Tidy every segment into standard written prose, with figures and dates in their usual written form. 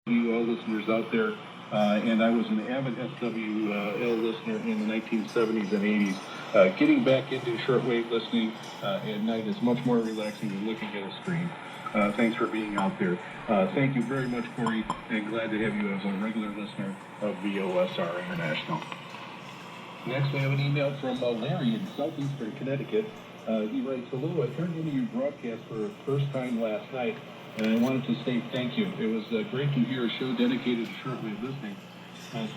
SWL listeners out there, and I was an avid SWL listener in the 1970s and 80s. Getting back into shortwave listening at night is much more relaxing than looking at a screen. Thanks for being out there. Thank you very much, Corey, and glad to have you as a regular listener of VOSR International. Next, we have an email from Larry in southeastern Connecticut. He writes, "Hello, I turned into your broadcast for the first time last night, and I wanted to say thank you. It was great to hear a show dedicated to shortwave listening.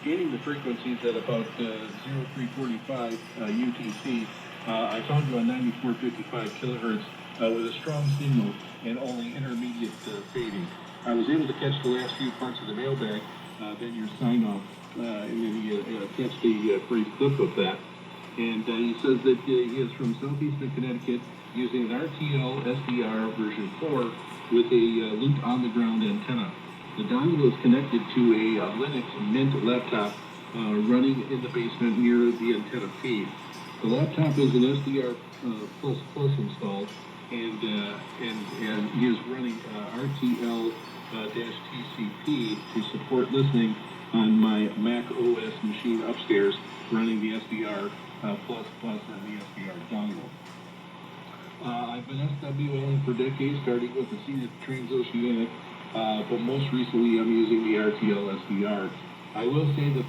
Scanning the frequencies at about 0345 UTC, I found you on 9455 kilohertz with a strong signal and only intermediate fading. I was able to catch the last few parts of the mailbag, then your sign-off, and then he attached a brief clip of that. And he says that he is from southeastern Connecticut using an RTL SDR version 4 with a looped on-the-ground antenna. The dongle is connected to a Linux Mint laptop running in the basement near the antenna feed. The laptop is an SDR++ installed, and he is running RTL-TCP to support listening on my Mac OS machine upstairs, running the SDR++ and the SDR dongle. I've been SWLing for decades, starting with the Zenith Transoceanic, but most recently I'm using the RTL SDR. I will say that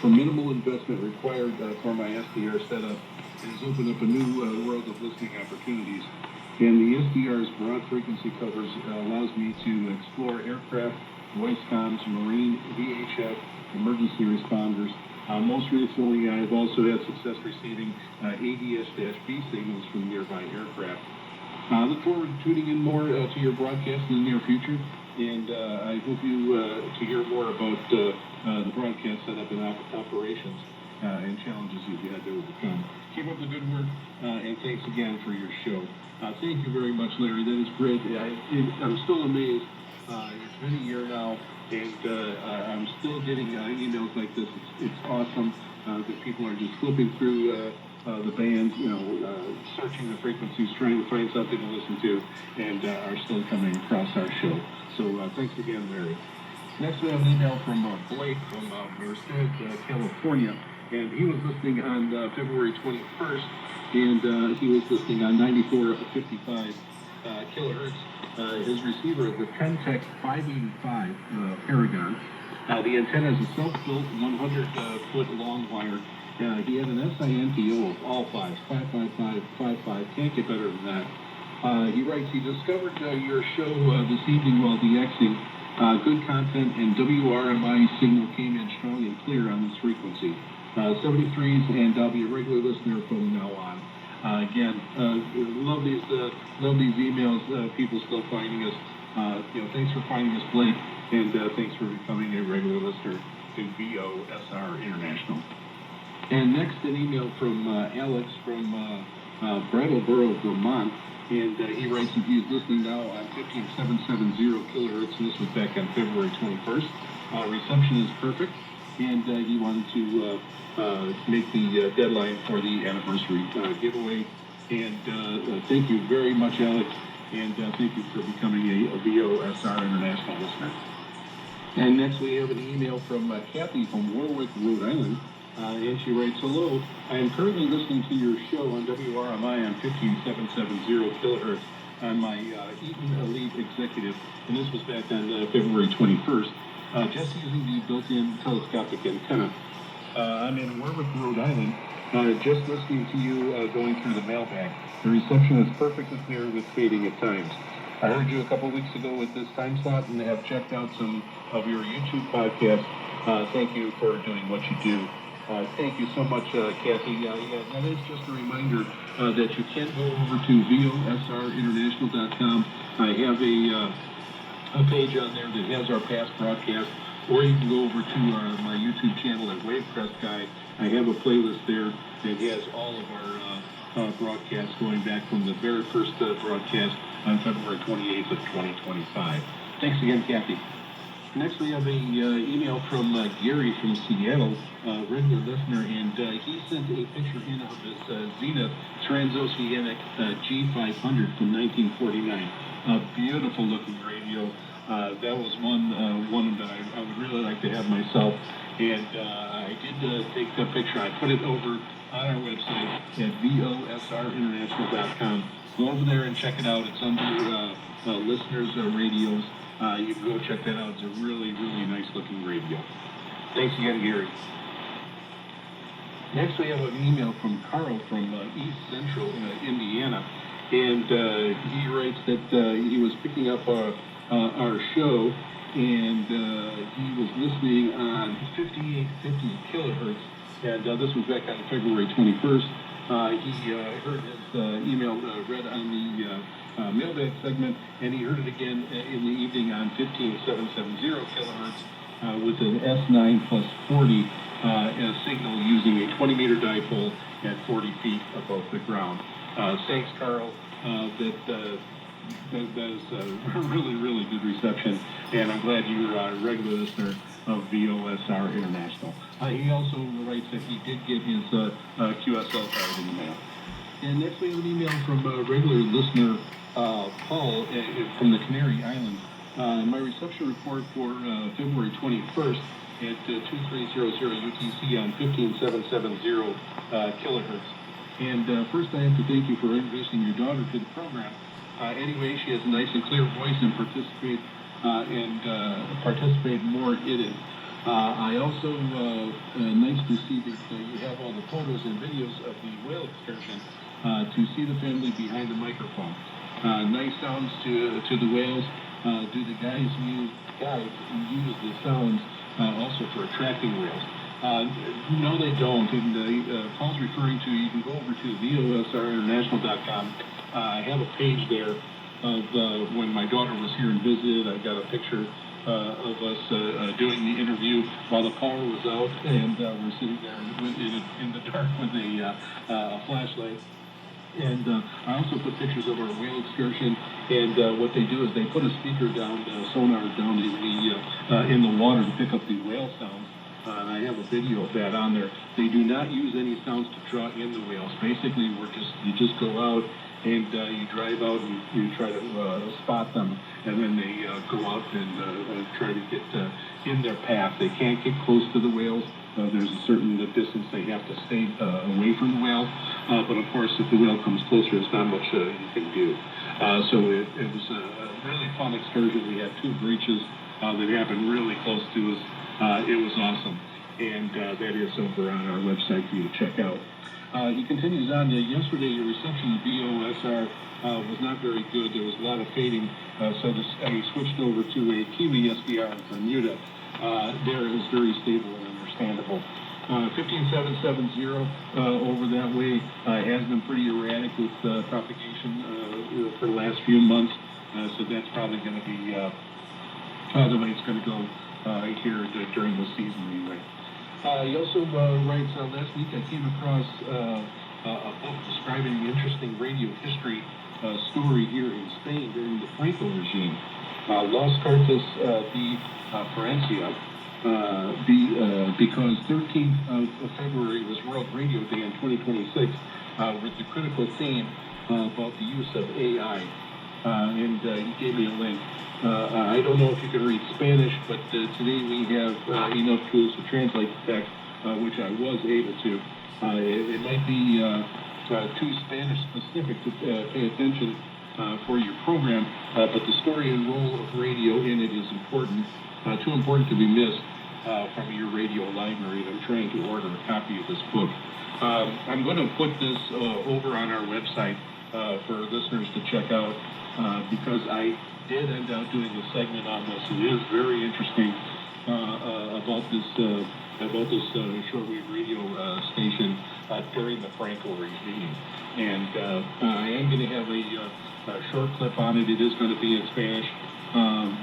for minimal investment required for my SDR setup, it has opened up a new world of listening opportunities. And the SDR's broad frequency covers allows me to explore aircraft, voice comms, marine, VHF, emergency responders. Most recently, I've also had success receiving ADS-B signals from nearby aircraft. I look forward to tuning in more to your broadcast in the near future, and I hope you to hear more about the broadcast setup and operations and challenges you've had to overcome. Keep up the good work, and thanks again for your show." Thank you very much, Larry. That is great. I'm still amazed. It's been a year now, and I'm still getting emails like this. It's awesome that people are just flipping through the band, searching the frequencies, trying to find something to listen to, and are still coming across our show. So thanks again, Larry. Next, we have an email from Blake from Merced, California, and he was listening on February 21st, and he was listening on 9455 kilohertz. His receiver is a Pentec 585 Paragon. The antenna is a self-built 100-foot long wire. He had an SINTO of all fives, 55555. Can't get better than that. He writes, he discovered your show this evening while DXing. Good content, and WRMI signal came in strong and clear on this frequency. 73s, and I'll be a regular listener from now on. Again, love these emails. People still finding us. Thanks for finding us, Blake, and thanks for becoming a regular listener to VOSR International. And next, an email from Alex from Brattleboro, Vermont, and he writes that he's listening now on 15770 kilohertz, and this was back on February 21st. Reception is perfect, and he wanted to make the deadline for the anniversary giveaway. And thank you very much, Alex, and thank you for becoming a VOSR International listener. And next we have an email from Kathy from Warwick, Rhode Island, and she writes, "Hello, I am currently listening to your show on WRMI on 15770 kilohertz on my Eaton Elite Executive, and this was back on February 21st, just using the built-in telescopic antenna. I'm in Warwick, Rhode Island, just listening to you going through the mailbag. The reception is perfectly clear with fading at times. I heard you a couple weeks ago with this time slot and have checked out some of your YouTube podcasts. Thank you for doing what you do." Thank you so much, Kathy. That is just a reminder that you can go over to VOSRinternational.com. I have a page on there that has our past broadcasts, or you can go over to my YouTube channel at Wavecrest Guy. I have a playlist there that has all of our broadcasts going back from the very first broadcast on February 28th of 2025. Thanks again, Kathy. Next, we have a email from Gary from Seattle, regular listener, and he sent a picture in of his Zenith Transoceanic G500 from 1949. A beautiful looking radio. That was one that I would really like to have myself. And I did take the picture. I put it over on our website at VOSRinternational.com. Go over there and check it out. It's under listeners' radios. You can go check that out. It's a really, really nice looking radio. Thanks again, Gary. Next, we have an email from Carl from East Central Indiana. And he writes that he was picking up our show, and he was listening on 5850 kilohertz. And this was back on February 21st. He heard his email read on the mailbag segment, and he heard it again in the evening on 15770 kilohertz with an S9 plus 40 signal using a 20-meter dipole at 40 feet above the ground. Thanks, Carl. That is really, really good reception, and I'm glad you're a regular listener of VOSR International. He also writes that he did get his QSL card in the mail. And next we have an email from regular listener Paul from the Canary Islands. My reception report for February 21st at 2300 UTC on 15770 kilohertz. And first I have to thank you for introducing your daughter to the program. Anyway, she has a nice and clear voice and participate more in it. I also, nice to see that you have all the photos and videos of the whale excursion to see the family behind the microphone. Nice sounds to the whales. Do the guides use the sounds also for attracting whales? No, they don't. And Paul's referring to, you can go over to VOSRinternational.com. I have a page there of when my daughter was here and visited. I've got a picture of us doing the interview while the power was out, and we're sitting there in the dark with a flashlight. And I also put pictures of our whale excursion, and what they do is they put a speaker down, sonar down in the water to pick up the whale sounds. And I have a video of that on there. They do not use any sounds to draw in the whales. Basically, you just go out and you drive out and you try to spot them, and then they go out and try to get in their path. They can't get close to the whales. There's a certain distance they have to stay away from the whale. But of course, if the whale comes closer, there's not much you can do. So it was a really fun excursion. We had 2 breaches that happened really close to us. It was awesome, and that is over on our website for you to check out. He continues on. Yesterday, your reception of VOSR was not very good. There was a lot of fading, so I switched over to a Kiwi SDR in Bermuda. There it was very stable and understandable. 15770 over that way has been pretty erratic with propagation for the last few months, so that's probably going to be the way it's going to go here during the season anyway. He also writes, last week I came across a book describing the interesting radio history story here in Spain during the Franco regime. Las Cartas de Francia, because 13th of February was World Radio Day in 2026, with the critical theme about the use of AI. And he gave me a link. I don't know if you can read Spanish, but today we have enough tools to translate the text, which I was able to. It might be too Spanish specific to pay attention for your program, but the story and role of radio in it is important, too important to be missed from your radio library. I'm trying to order a copy of this book. I'm going to put this over on our website for listeners to check out, because I did end up doing a segment on this. It is very interesting about this shortwave radio station during the Franco regime. And I am going to have a short clip on it. It is going to be in Spanish,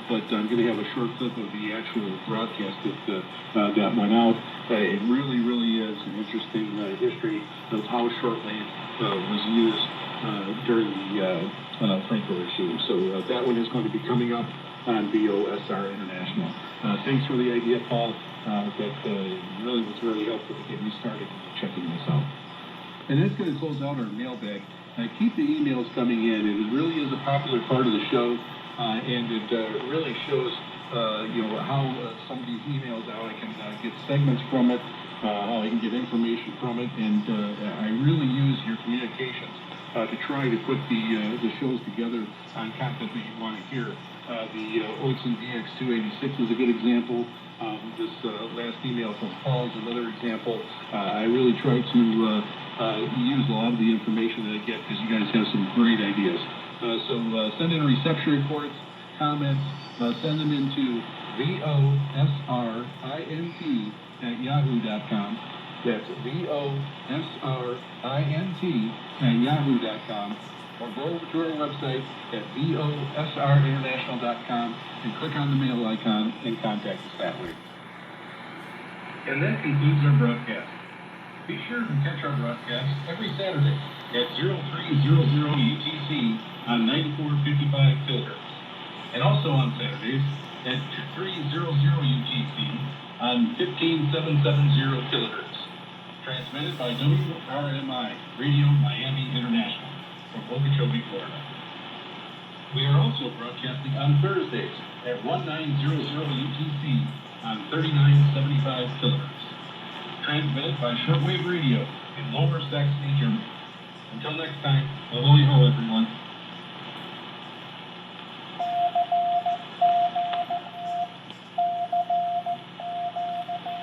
but I'm going to have a short clip of the actual broadcast that went out. It really, really is an interesting history of how shortwave was used during the Franco regime. So that one is going to be coming up on VOSR International. Thanks for the idea, Paul. That really was really helpful to get me started checking this out. And that's going to close out our mailbag. Keep the emails coming in. It really is a popular part of the show. and it really shows how some of these emails, how I can get segments from it, how I can get information from it, and I really use your communications to try to put the shows together on content that you want to hear. The Oitzen VX286 is a good example. This last email from Paul is another example. I really try to use a lot of the information that I get because you guys have some great ideas. So send in reception reports, comments, send them into VOSRINT@yahoo.com. That's VOSRINT@yahoo.com. Or go over to our website at VOSRinternational.com and click on the mail icon and contact us that way. And that concludes our broadcast. Be sure to catch our broadcast every Saturday at 0300 UTC on 9455 kHz. And also on Saturdays at 300 UTC on 15770 kHz. Transmitted by WRMI Radio Miami International from Okeechobee, Florida. We are also broadcasting on Thursdays at 1900 UTC on 3975 kHz. Transmitted by shortwave radio in Lower Saxony, Germany. Until next time, ahoy ho, everyone.